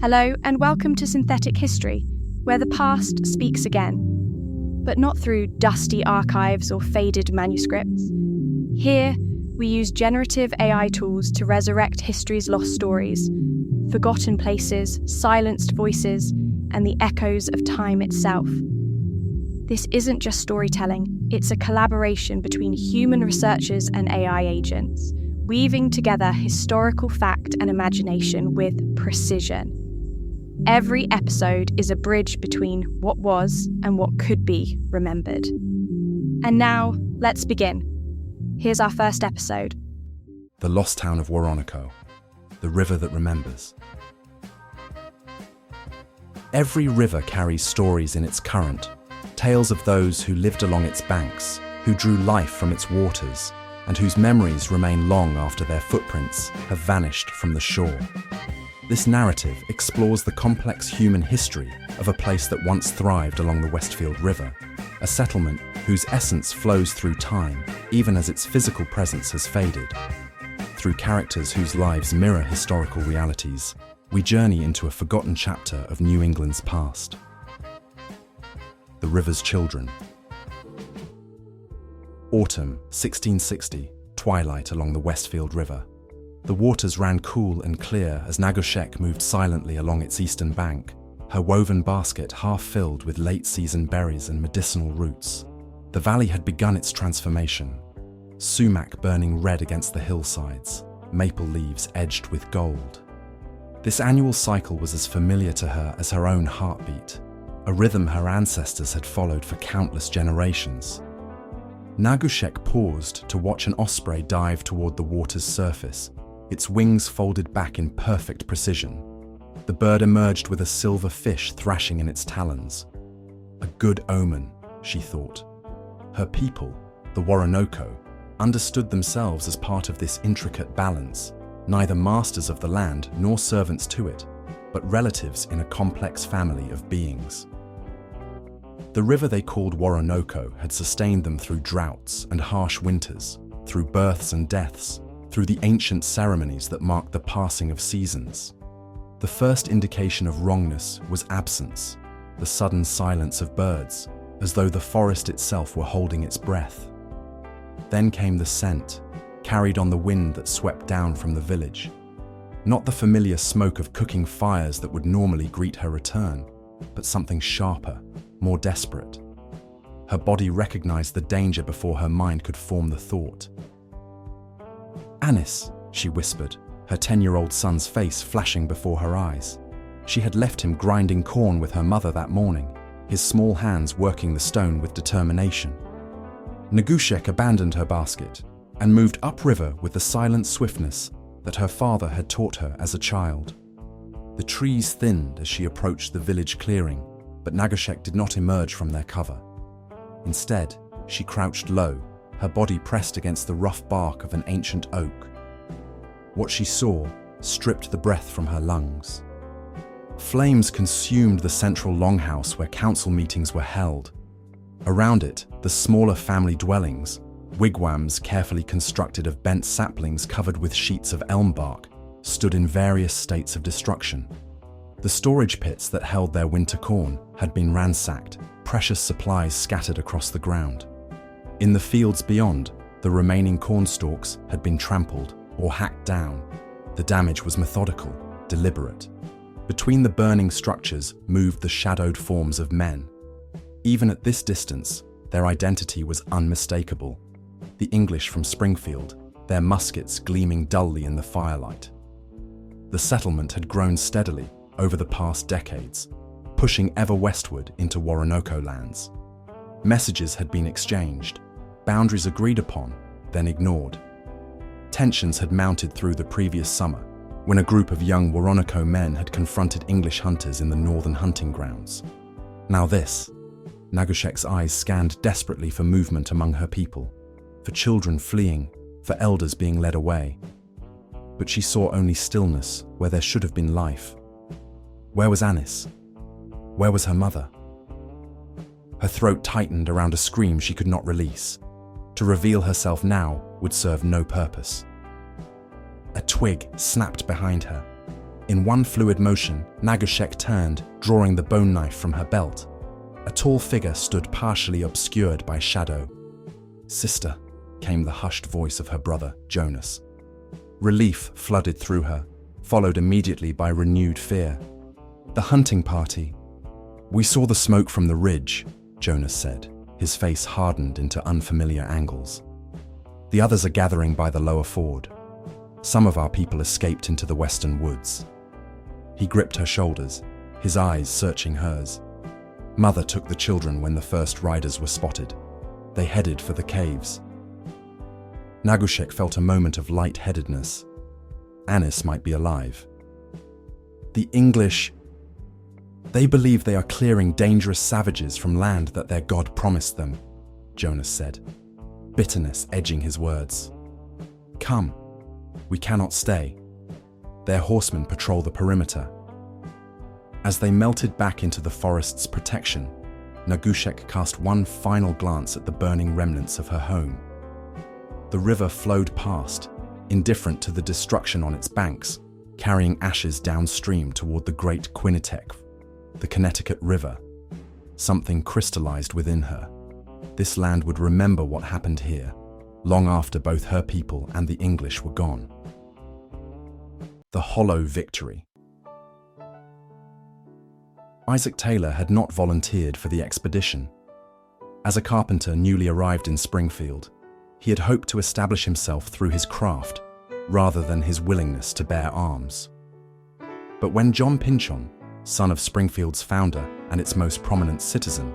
Hello and welcome to Synthetic History, where the past speaks again, but not through dusty archives or faded manuscripts. Here, we use generative AI tools to resurrect history's lost stories, forgotten places, silenced voices, and the echoes of time itself. This isn't just storytelling, it's a collaboration between human researchers and AI agents, weaving together historical fact and imagination with precision. Every episode is a bridge between what was and what could be remembered. And now, let's begin. Here's our first episode. The lost town of Woronoco, the river that remembers. Every river carries stories in its current, tales of those who lived along its banks, who drew life from its waters, and whose memories remain long after their footprints have vanished from the shore. This narrative explores the complex human history of a place that once thrived along the Westfield River, a settlement whose essence flows through time, even as its physical presence has faded. Through characters whose lives mirror historical realities, we journey into a forgotten chapter of New England's past. The river's children. Autumn, 1660, twilight along the Westfield River. The waters ran cool and clear as Nagushek moved silently along its eastern bank, her woven basket half filled with late-season berries and medicinal roots. The valley had begun its transformation, sumac burning red against the hillsides, maple leaves edged with gold. This annual cycle was as familiar to her as her own heartbeat, a rhythm her ancestors had followed for countless generations. Nagushek paused to watch an osprey dive toward the water's surface, its wings folded back in perfect precision. The bird emerged with a silver fish thrashing in its talons. A good omen, she thought. Her people, the Woronoco, understood themselves as part of this intricate balance, neither masters of the land nor servants to it, but relatives in a complex family of beings. The river they called Woronoco had sustained them through droughts and harsh winters, through births and deaths, through the ancient ceremonies that marked the passing of seasons. The first indication of wrongness was absence, the sudden silence of birds, as though the forest itself were holding its breath. Then came the scent, carried on the wind that swept down from the village. Not the familiar smoke of cooking fires that would normally greet her return, but something sharper, more desperate. Her body recognized the danger before her mind could form the thought. "Anis," she whispered, her 10-year-old son's face flashing before her eyes. She had left him grinding corn with her mother that morning, his small hands working the stone with determination. Nagushek abandoned her basket and moved upriver with the silent swiftness that her father had taught her as a child. The trees thinned as she approached the village clearing, but Nagushek did not emerge from their cover. Instead, she crouched low, her body pressed against the rough bark of an ancient oak. What she saw stripped the breath from her lungs. Flames consumed the central longhouse where council meetings were held. Around it, the smaller family dwellings, wigwams carefully constructed of bent saplings covered with sheets of elm bark, stood in various states of destruction. The storage pits that held their winter corn had been ransacked, precious supplies scattered across the ground. In the fields beyond, the remaining corn stalks had been trampled or hacked down. The damage was methodical, deliberate. Between the burning structures moved the shadowed forms of men. Even at this distance, their identity was unmistakable. The English from Springfield, their muskets gleaming dully in the firelight. The settlement had grown steadily over the past decades, pushing ever westward into Woronoco lands. Messages had been exchanged, boundaries agreed upon, then ignored. Tensions had mounted through the previous summer, when a group of young Woronoco men had confronted English hunters in the northern hunting grounds. Now this. Nagushek's eyes scanned desperately for movement among her people, for children fleeing, for elders being led away. But she saw only stillness where there should have been life. Where was Anis? Where was her mother? Her throat tightened around a scream she could not release. To reveal herself now would serve no purpose. A twig snapped behind her. In one fluid motion, Nagushek turned, drawing the bone knife from her belt. A tall figure stood partially obscured by shadow. "Sister," came the hushed voice of her brother, Jonas. Relief flooded through her, followed immediately by renewed fear. "The hunting party." "We saw the smoke from the ridge," Jonas said, his face hardened into unfamiliar angles. "The others are gathering by the lower ford. Some of our people escaped into the western woods." He gripped her shoulders, his eyes searching hers. "Mother took the children when the first riders were spotted. They headed for the caves." Nagushek felt a moment of light-headedness. Anis might be alive. "The English, they believe they are clearing dangerous savages from land that their god promised them," Jonas said, bitterness edging his words. "Come, we cannot stay. Their horsemen patrol the perimeter." As they melted back into the forest's protection, Nagushek cast one final glance at the burning remnants of her home. The river flowed past, indifferent to the destruction on its banks, carrying ashes downstream toward the Great Quinnipiac, the Connecticut River. Something crystallized within her. This land would remember what happened here, long after both her people and the English were gone. The hollow victory. Isaac Taylor had not volunteered for the expedition. As a carpenter newly arrived in Springfield, he had hoped to establish himself through his craft, rather than his willingness to bear arms. But when John Pynchon, son of Springfield's founder and its most prominent citizen,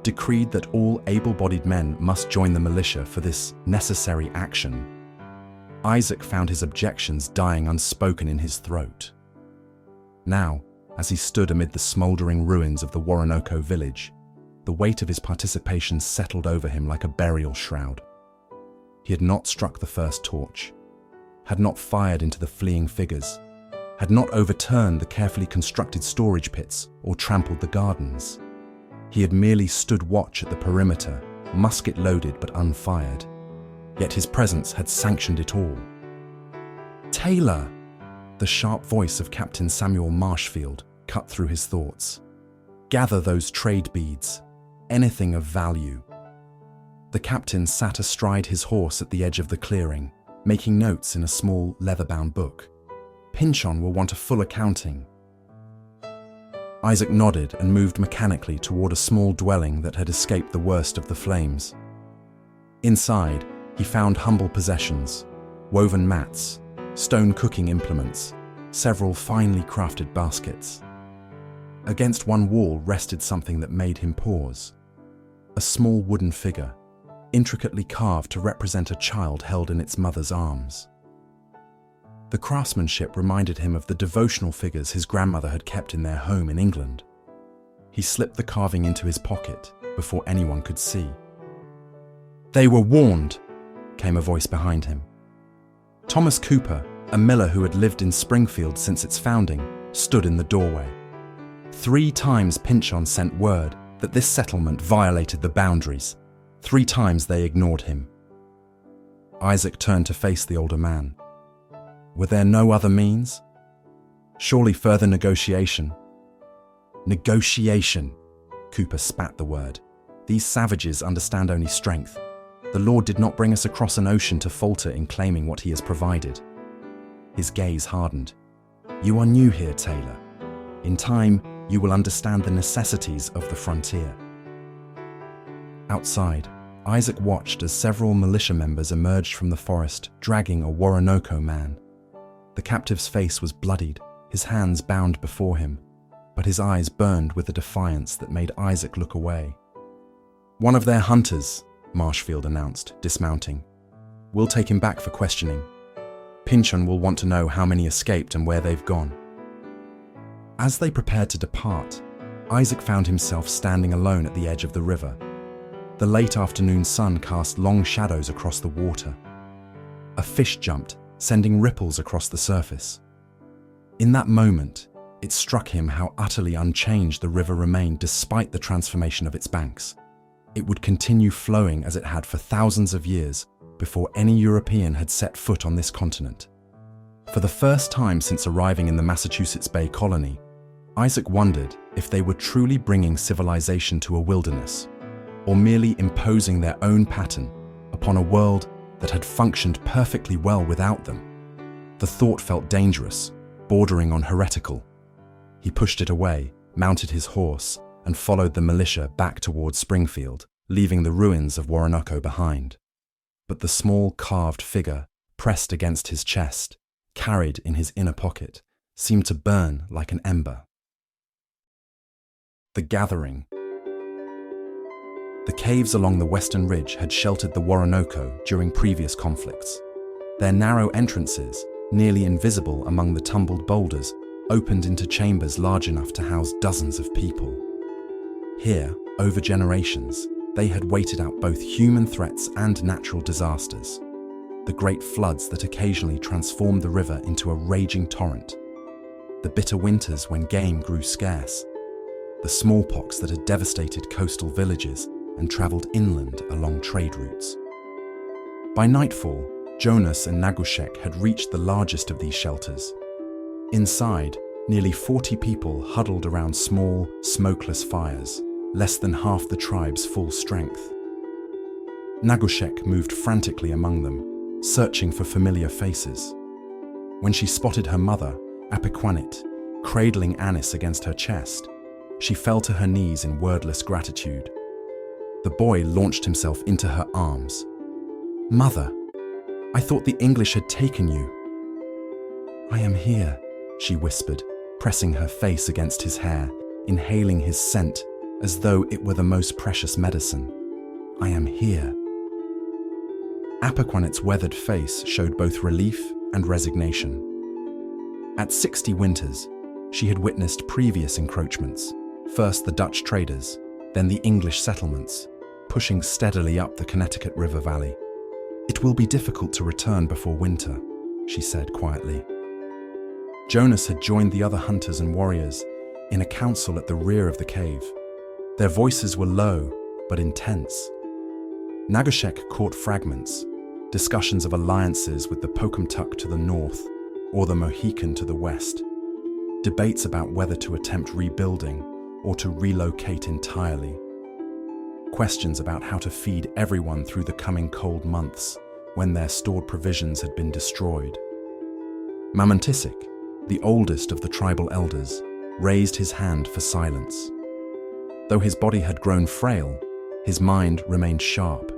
decreed that all able-bodied men must join the militia for this necessary action, Isaac found his objections dying unspoken in his throat. Now, as he stood amid the smouldering ruins of the Woronoco village, the weight of his participation settled over him like a burial shroud. He had not struck the first torch, had not fired into the fleeing figures, had not overturned the carefully constructed storage pits or trampled the gardens. He had merely stood watch at the perimeter, musket loaded but unfired. Yet his presence had sanctioned it all. "Taylor!" The sharp voice of Captain Samuel Marshfield cut through his thoughts. "Gather those trade beads, anything of value." The captain sat astride his horse at the edge of the clearing, making notes in a small leather-bound book. "Pynchon will want a full accounting." Isaac nodded and moved mechanically toward a small dwelling that had escaped the worst of the flames. Inside, he found humble possessions, woven mats, stone cooking implements, several finely crafted baskets. Against one wall rested something that made him pause. A small wooden figure, intricately carved to represent a child held in its mother's arms. The craftsmanship reminded him of the devotional figures his grandmother had kept in their home in England. He slipped the carving into his pocket before anyone could see. "They were warned," came a voice behind him. Thomas Cooper, a miller who had lived in Springfield since its founding, stood in the doorway. 3 times Pynchon sent word that this settlement violated the boundaries. 3 times they ignored him. Isaac turned to face the older man. Were there no other means? Surely further negotiation. Negotiation, Cooper spat the word. These savages understand only strength. The Lord did not bring us across an ocean to falter in claiming what he has provided. His gaze hardened. You are new here, Taylor. In time, you will understand the necessities of the frontier. Outside, Isaac watched as several militia members emerged from the forest, dragging a Woronoco man. The captive's face was bloodied, his hands bound before him, but his eyes burned with a defiance that made Isaac look away. One of their hunters, Marshfield announced, dismounting. We'll take him back for questioning. Pynchon will want to know how many escaped and where they've gone. As they prepared to depart, Isaac found himself standing alone at the edge of the river. The late afternoon sun cast long shadows across the water. A fish jumped, sending ripples across the surface. In that moment, it struck him how utterly unchanged the river remained despite the transformation of its banks. It would continue flowing as it had for thousands of years before any European had set foot on this continent. For the first time since arriving in the Massachusetts Bay Colony, Isaac wondered if they were truly bringing civilization to a wilderness, or merely imposing their own pattern upon a world that had functioned perfectly well without them. The thought felt dangerous, bordering on heretical. He pushed it away, mounted his horse, and followed the militia back towards Springfield, leaving the ruins of Woronoco behind. But the small carved figure, pressed against his chest, carried in his inner pocket, seemed to burn like an ember. The Gathering. The caves along the western ridge had sheltered the Woronoco during previous conflicts. Their narrow entrances, nearly invisible among the tumbled boulders, opened into chambers large enough to house dozens of people. Here, over generations, they had waited out both human threats and natural disasters. The great floods that occasionally transformed the river into a raging torrent. The bitter winters when game grew scarce. The smallpox that had devastated coastal villages and travelled inland along trade routes. By nightfall, Jonas and Nagushek had reached the largest of these shelters. Inside, nearly 40 people huddled around small, smokeless fires, less than half the tribe's full strength. Nagushek moved frantically among them, searching for familiar faces. When she spotted her mother, Apiquanit, cradling Anis against her chest, she fell to her knees in wordless gratitude. The boy launched himself into her arms. "Mother, I thought the English had taken you." "I am here," she whispered, pressing her face against his hair, inhaling his scent as though it were the most precious medicine. "I am here." Apiquanit's weathered face showed both relief and resignation. At 60 winters, she had witnessed previous encroachments, first the Dutch traders, then the English settlements, pushing steadily up the Connecticut River Valley. "It will be difficult to return before winter," she said quietly. Jonas had joined the other hunters and warriors in a council at the rear of the cave. Their voices were low, but intense. Nagushek caught fragments, discussions of alliances with the Pocumtuck to the north or the Mohican to the west, debates about whether to attempt rebuilding or to relocate entirely, questions about how to feed everyone through the coming cold months when their stored provisions had been destroyed. Mamantisik, the oldest of the tribal elders, raised his hand for silence. Though his body had grown frail, his mind remained sharp,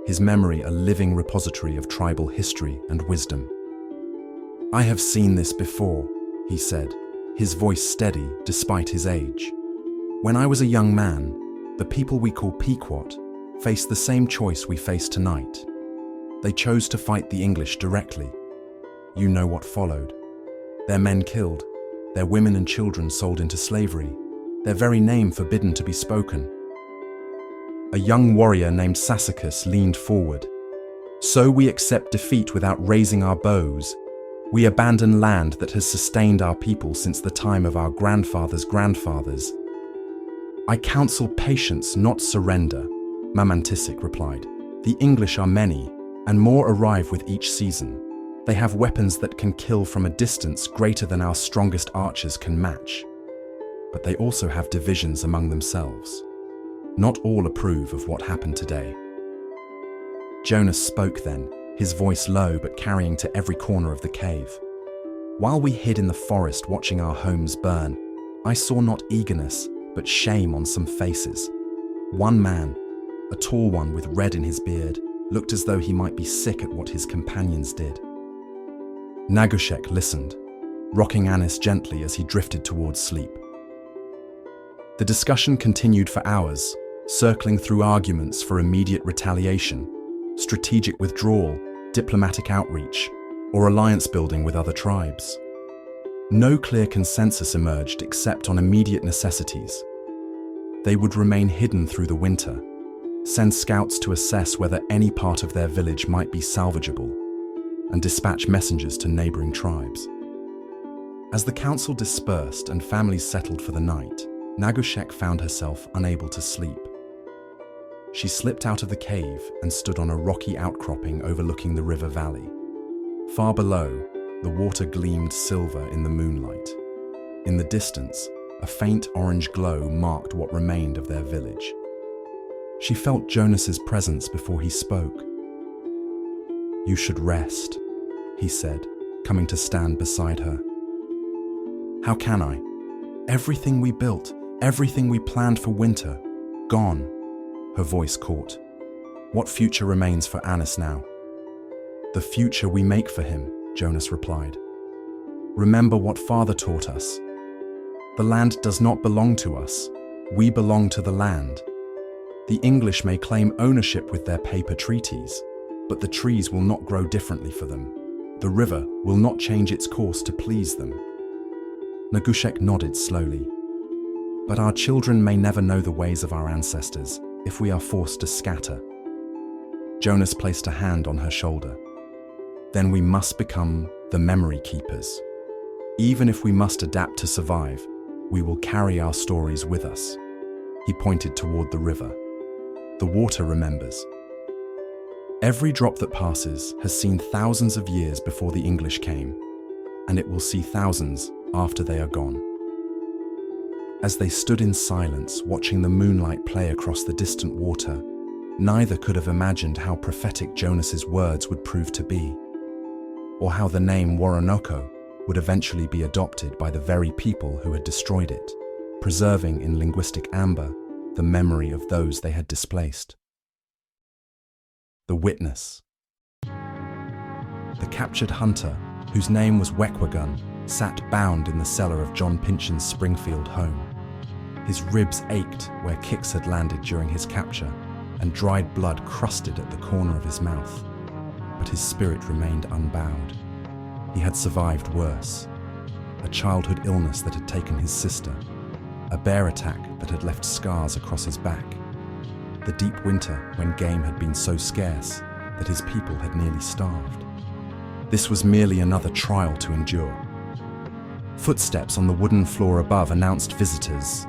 his memory a living repository of tribal history and wisdom. "I have seen this before," he said, his voice steady despite his age. "When I was a young man, the people we call Pequot faced the same choice we face tonight. They chose to fight the English directly. You know what followed. Their men killed, their women and children sold into slavery, their very name forbidden to be spoken." A young warrior named Sassacus leaned forward. "So we accept defeat without raising our bows. We abandon land that has sustained our people since the time of our grandfathers' grandfathers." "I counsel patience, not surrender," Mamantisik replied. "The English are many, and more arrive with each season. They have weapons that can kill from a distance greater than our strongest archers can match. But they also have divisions among themselves. Not all approve of what happened today." Jonas spoke then, his voice low but carrying to every corner of the cave. "While we hid in the forest watching our homes burn, I saw not eagerness, but shame on some faces. One man, a tall one with red in his beard, looked as though he might be sick at what his companions did." Nagushek listened, rocking Anis gently as he drifted towards sleep. The discussion continued for hours, circling through arguments for immediate retaliation, strategic withdrawal, diplomatic outreach, or alliance building with other tribes. No clear consensus emerged except on immediate necessities. They would remain hidden through the winter, send scouts to assess whether any part of their village might be salvageable, and dispatch messengers to neighboring tribes. As the council dispersed and families settled for the night, Nagushek found herself unable to sleep. She slipped out of the cave and stood on a rocky outcropping overlooking the river valley. Far below, The water gleamed silver in the moonlight. In the distance, a faint orange glow marked what remained of their village. She felt Jonas's presence before he spoke. "You should rest," he said, coming to stand beside her. "How can I? Everything we built, everything we planned for winter, gone." Her voice caught. "What future remains for Anis now?" "The future we make for him," Jonas replied. "Remember what Father taught us. The land does not belong to us. We belong to the land. The English may claim ownership with their paper treaties, but the trees will not grow differently for them. The river will not change its course to please them." Negushek nodded slowly. "But our children may never know the ways of our ancestors if we are forced to scatter." Jonas placed a hand on her shoulder. "Then we must become the memory keepers. Even if we must adapt to survive, we will carry our stories with us." He pointed toward the river. "The water remembers. Every drop that passes has seen thousands of years before the English came, and it will see thousands after they are gone." As they stood in silence, watching the moonlight play across the distant water, neither could have imagined how prophetic Jonas's words would prove to be, or how the name Woronoco would eventually be adopted by the very people who had destroyed it, preserving in linguistic amber the memory of those they had displaced. The witness. The captured hunter, whose name was Wekwagun, sat bound in the cellar of John Pynchon's Springfield home. His ribs ached where kicks had landed during his capture, and dried blood crusted at the corner of his mouth. But his spirit remained unbowed. He had survived worse. A childhood illness that had taken his sister, a bear attack that had left scars across his back, the deep winter when game had been so scarce that his people had nearly starved. This was merely another trial to endure. Footsteps on the wooden floor above announced visitors.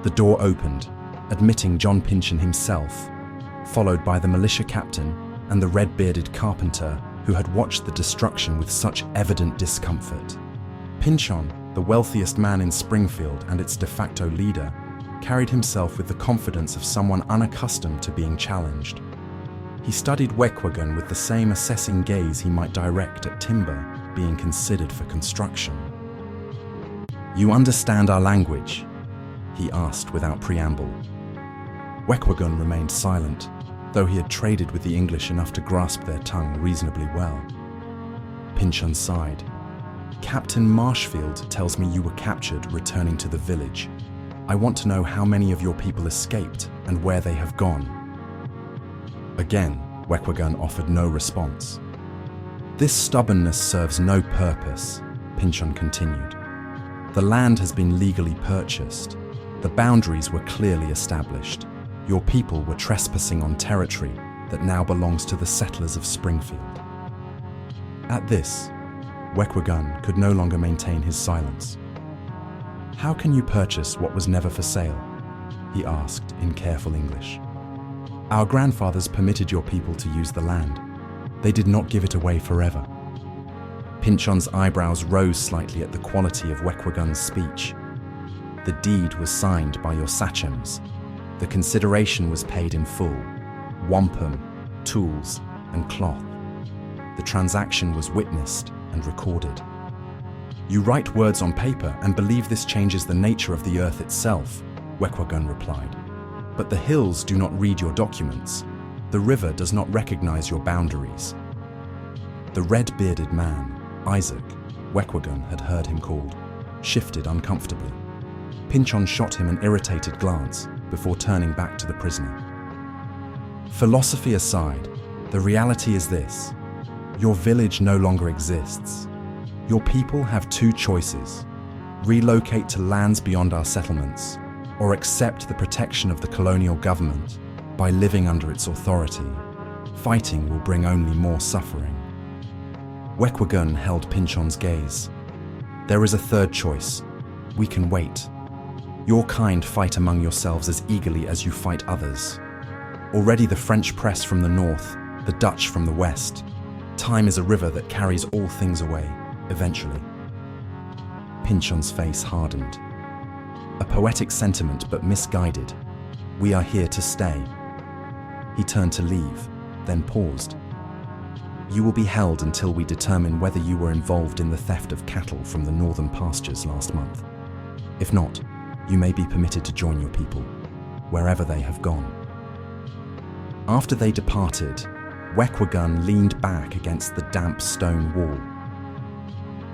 The door opened, admitting John Pynchon himself, followed by the militia captain and the red-bearded carpenter who had watched the destruction with such evident discomfort. Pynchon, the wealthiest man in Springfield and its de facto leader, carried himself with the confidence of someone unaccustomed to being challenged. He studied Wekwagun with the same assessing gaze he might direct at timber being considered for construction. "You understand our language?" he asked without preamble. Wekwagun remained silent, though he had traded with the English enough to grasp their tongue reasonably well. Pynchon sighed. "Captain Marshfield tells me you were captured returning to the village. I want to know how many of your people escaped and where they have gone." Again, Wekwagun offered no response. "This stubbornness serves no purpose," Pynchon continued. "The land has been legally purchased. The boundaries were clearly established. Your people were trespassing on territory that now belongs to the settlers of Springfield." At this, Wekwagun could no longer maintain his silence. "How can you purchase what was never for sale?" he asked in careful English. "Our grandfathers permitted your people to use the land. They did not give it away forever." Pynchon's eyebrows rose slightly at the quality of Wekwagun's speech. "The deed was signed by your sachems. The consideration was paid in full: wampum, tools, and cloth. The transaction was witnessed and recorded." "You write words on paper and believe this changes the nature of the earth itself," Wekwagun replied. "But the hills do not read your documents. The river does not recognize your boundaries." The red-bearded man, Isaac, Wekwagun had heard him called, shifted uncomfortably. Pynchon shot him an irritated glance before turning back to the prisoner. "Philosophy aside, the reality is this: your village no longer exists. Your people have two choices: relocate to lands beyond our settlements, or accept the protection of the colonial government by living under its authority. Fighting will bring only more suffering." Wekwagun held Pynchon's gaze. "There is a third choice. We can wait. Your kind fight among yourselves as eagerly as you fight others. Already the French press from the north, the Dutch from the west. Time is a river that carries all things away. eventually. Pynchon's face hardened. A poetic sentiment, but misguided. We are here to stay. He turned to leave, then paused. You will be held until we determine whether you were involved in the theft of cattle from the northern pastures last month. If not, you may be permitted to join your people, wherever they have gone. After they departed, Wekwagun leaned back against the damp stone wall.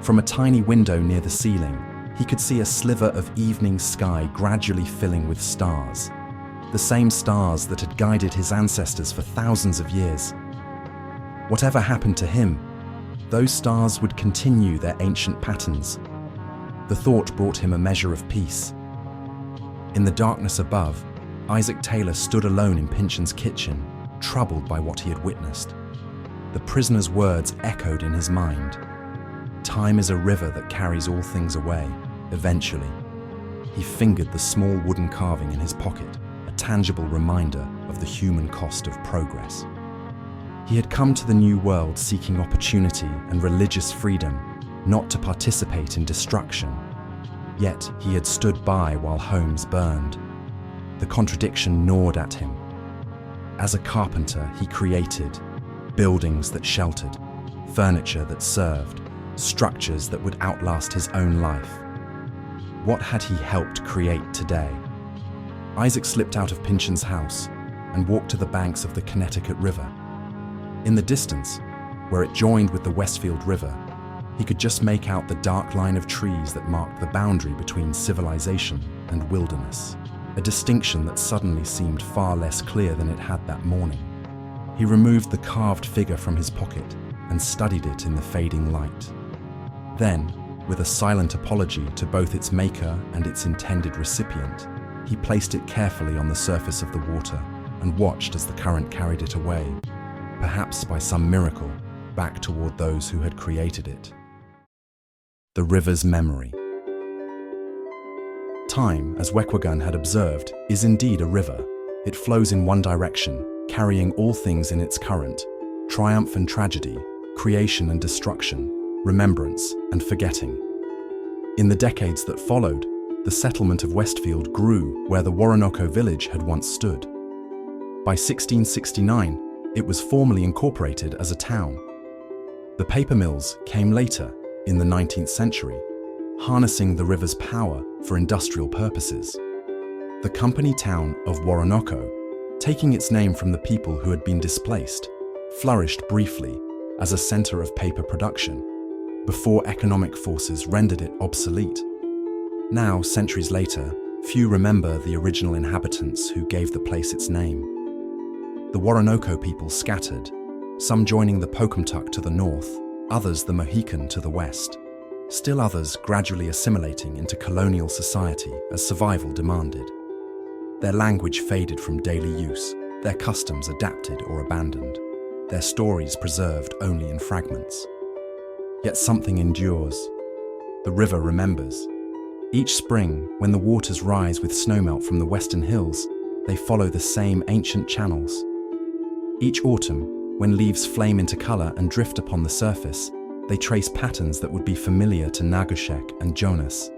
From a tiny window near the ceiling, he could see a sliver of evening sky gradually filling with stars. The same stars that had guided his ancestors for thousands of years. Whatever happened to him, those stars would continue their ancient patterns. The thought brought him a measure of peace. In the darkness above, Isaac Taylor stood alone in Pynchon's kitchen, troubled by what he had witnessed. The prisoner's words echoed in his mind. Time is a river that carries all things away, eventually. He fingered the small wooden carving in his pocket, a tangible reminder of the human cost of progress. He had come to the new world seeking opportunity and religious freedom, not to participate in destruction. Yet he had stood by while homes burned. The contradiction gnawed at him. As a carpenter, he created buildings that sheltered, furniture that served, structures that would outlast his own life. What had he helped create today? Isaac slipped out of Pynchon's house and walked to the banks of the Connecticut River. In the distance, where it joined with the Westfield River, he could just make out the dark line of trees that marked the boundary between civilization and wilderness, a distinction that suddenly seemed far less clear than it had that morning. He removed the carved figure from his pocket and studied it in the fading light. Then, with a silent apology to both its maker and its intended recipient, he placed it carefully on the surface of the water and watched as the current carried it away, perhaps by some miracle, back toward those who had created it. The river's memory. Time, as Wekwagun had observed, is indeed a river. It flows in one direction, carrying all things in its current: triumph and tragedy, creation and destruction, remembrance and forgetting. In the decades that followed, the settlement of Westfield grew where the Woronoco village had once stood. By 1669, it was formally incorporated as a town. The paper mills came later, in the 19th century, harnessing the river's power for industrial purposes. The company town of Woronoco, taking its name from the people who had been displaced, flourished briefly as a center of paper production, before economic forces rendered it obsolete. Now, centuries later, few remember the original inhabitants who gave the place its name. The Woronoco people scattered, some joining the Pocumtuck to the north, others the Mohican to the west, still others gradually assimilating into colonial society as survival demanded. Their language faded from daily use, their customs adapted or abandoned, their stories preserved only in fragments. Yet something endures. The river remembers. Each spring, when the waters rise with snowmelt from the western hills, they follow the same ancient channels. Each autumn, when leaves flame into color and drift upon the surface, they trace patterns that would be familiar to Nagushek and Jonas.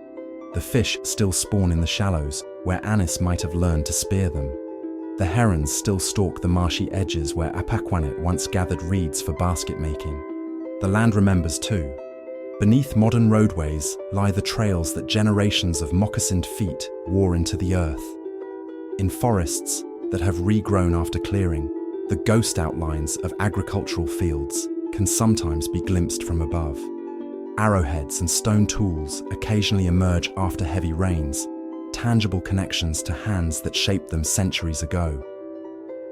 The fish still spawn in the shallows, where Anis might have learned to spear them. The herons still stalk the marshy edges where Apakwanet once gathered reeds for basket making. The land remembers too. Beneath modern roadways lie the trails that generations of moccasined feet wore into the earth. In forests that have regrown after clearing, the ghost outlines of agricultural fields can sometimes be glimpsed from above. Arrowheads and stone tools occasionally emerge after heavy rains, tangible connections to hands that shaped them centuries ago.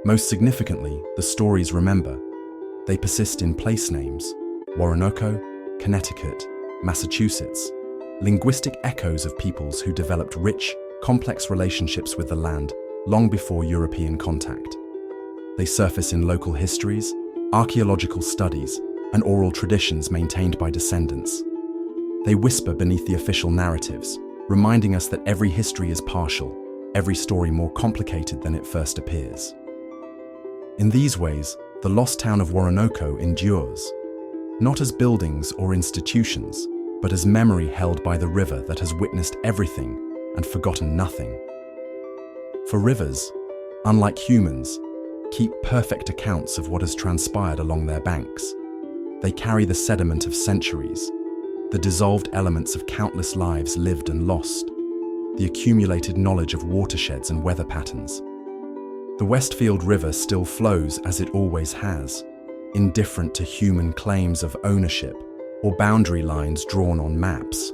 Most significantly, the stories remember. They persist in place names: Woronoco, Connecticut, Massachusetts, linguistic echoes of peoples who developed rich, complex relationships with the land long before European contact. They surface in local histories, archaeological studies, and oral traditions maintained by descendants. They whisper beneath the official narratives, reminding us that every history is partial, every story more complicated than it first appears. In these ways, the lost town of Woronoco endures. not as buildings or institutions, but as memory held by the river that has witnessed everything and forgotten nothing. For rivers, unlike humans, keep perfect accounts of what has transpired along their banks. They carry the sediment of centuries, the dissolved elements of countless lives lived and lost, the accumulated knowledge of watersheds and weather patterns. The Westfield River still flows as it always has, indifferent to human claims of ownership or boundary lines drawn on maps.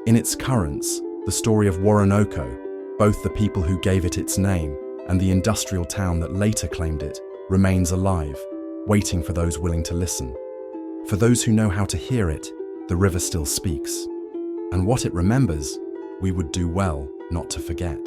In its currents, the story of Woronoco, both the people who gave it its name and the industrial town that later claimed it, remains alive, waiting for those willing to listen. For those who know how to hear it, the river still speaks. And what it remembers, we would do well not to forget.